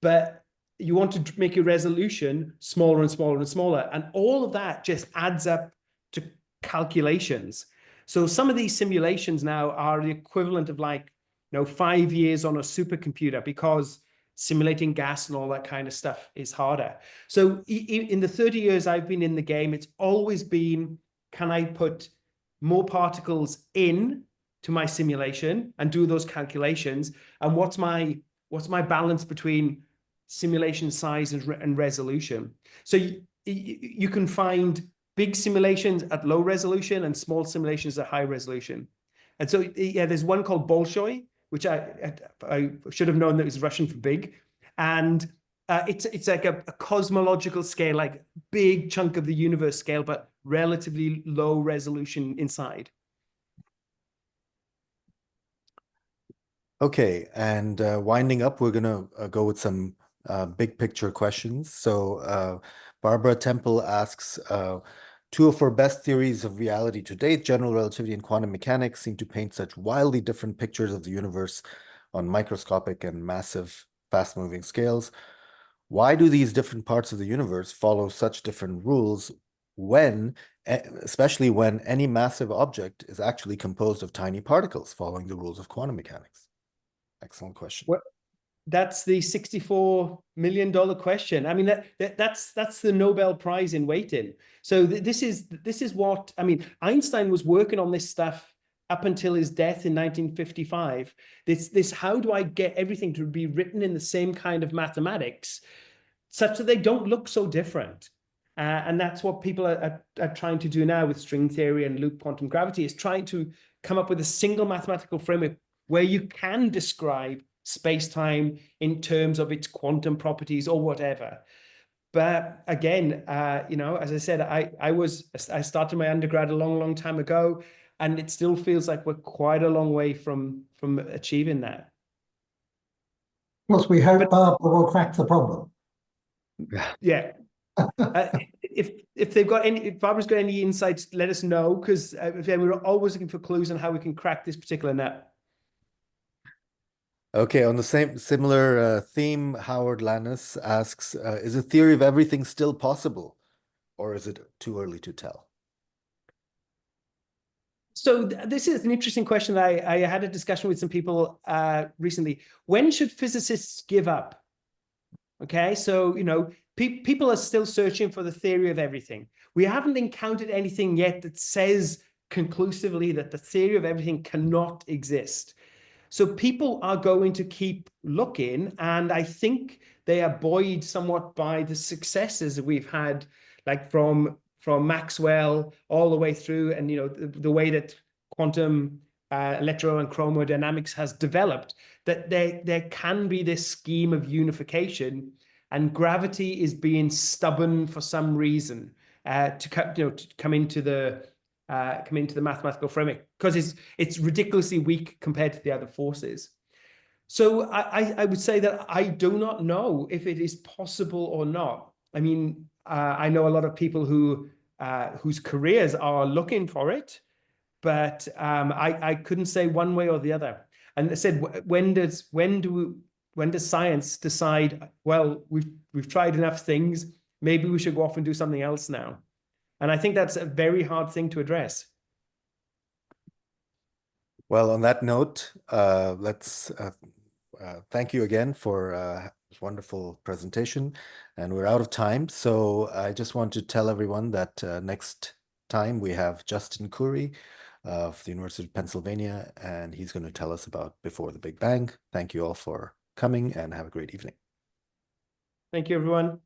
but you want to make your resolution smaller and smaller and smaller. And all of that just adds up to calculations. So some of these simulations now are the equivalent of 5 years on a supercomputer, because simulating gas and all that kind of stuff is harder. So in the 30 years I've been in the game, it's always been, can I put more particles in to my simulation and do those calculations? And what's my balance between simulation size and resolution? So you can find big simulations at low resolution and small simulations at high resolution. And so, yeah, there's one called Bolshoi, which I should have known that it was Russian for big. And it's like a cosmological scale, like big chunk of the universe scale, but relatively low resolution inside. Okay, and winding up, we're going to go with some big picture questions. So Barbara Temple asks, two of our best theories of reality to date, general relativity and quantum mechanics, seem to paint such wildly different pictures of the universe on microscopic and massive, fast-moving scales. Why do these different parts of the universe follow such different rules especially when any massive object is actually composed of tiny particles following the rules of quantum mechanics? Excellent question. Well, that's the $64 million question. I mean, that's the Nobel Prize in waiting. So this is what, I mean, Einstein was working on this stuff up until his death in 1955. This how do I get everything to be written in the same kind of mathematics such that they don't look so different? And that's what people are trying to do now with string theory and loop quantum gravity, is trying to come up with a single mathematical framework where you can describe space-time in terms of its quantum properties or whatever. But again, as I said, I started my undergrad a long time ago, and it still feels like we're quite a long way from achieving that. Of course, we hope Barbara will crack the problem. Yeah. If Barbara's got any insights, let us know, because we're always looking for clues on how we can crack this particular nut. Okay, on the similar theme, Howard Lannis asks, is a theory of everything still possible, or is it too early to tell? So this is an interesting question that I had a discussion with some people recently. When should physicists give up? Okay, so, people are still searching for the theory of everything. We haven't encountered anything yet that says conclusively that the theory of everything cannot exist. So people are going to keep looking, and I think they are buoyed somewhat by the successes we've had, like from Maxwell all the way through, and the way that quantum electro and chromodynamics has developed, that there can be this scheme of unification, and gravity is being stubborn for some reason to come into the mathematical framework, because it's ridiculously weak compared to the other forces. So I would say that I do not know if it is possible or not. I mean, I know a lot of people whose careers are looking for it, but I couldn't say one way or the other. And I said, when does science decide, well, we've tried enough things, maybe we should go off and do something else now? And I think that's a very hard thing to address. Well, on that note, let's thank you again for this wonderful presentation. And we're out of time. So I just want to tell everyone that next time we have Justin Curry of the University of Pennsylvania, and he's going to tell us about Before the Big Bang. Thank you all for coming, and have a great evening. Thank you, everyone.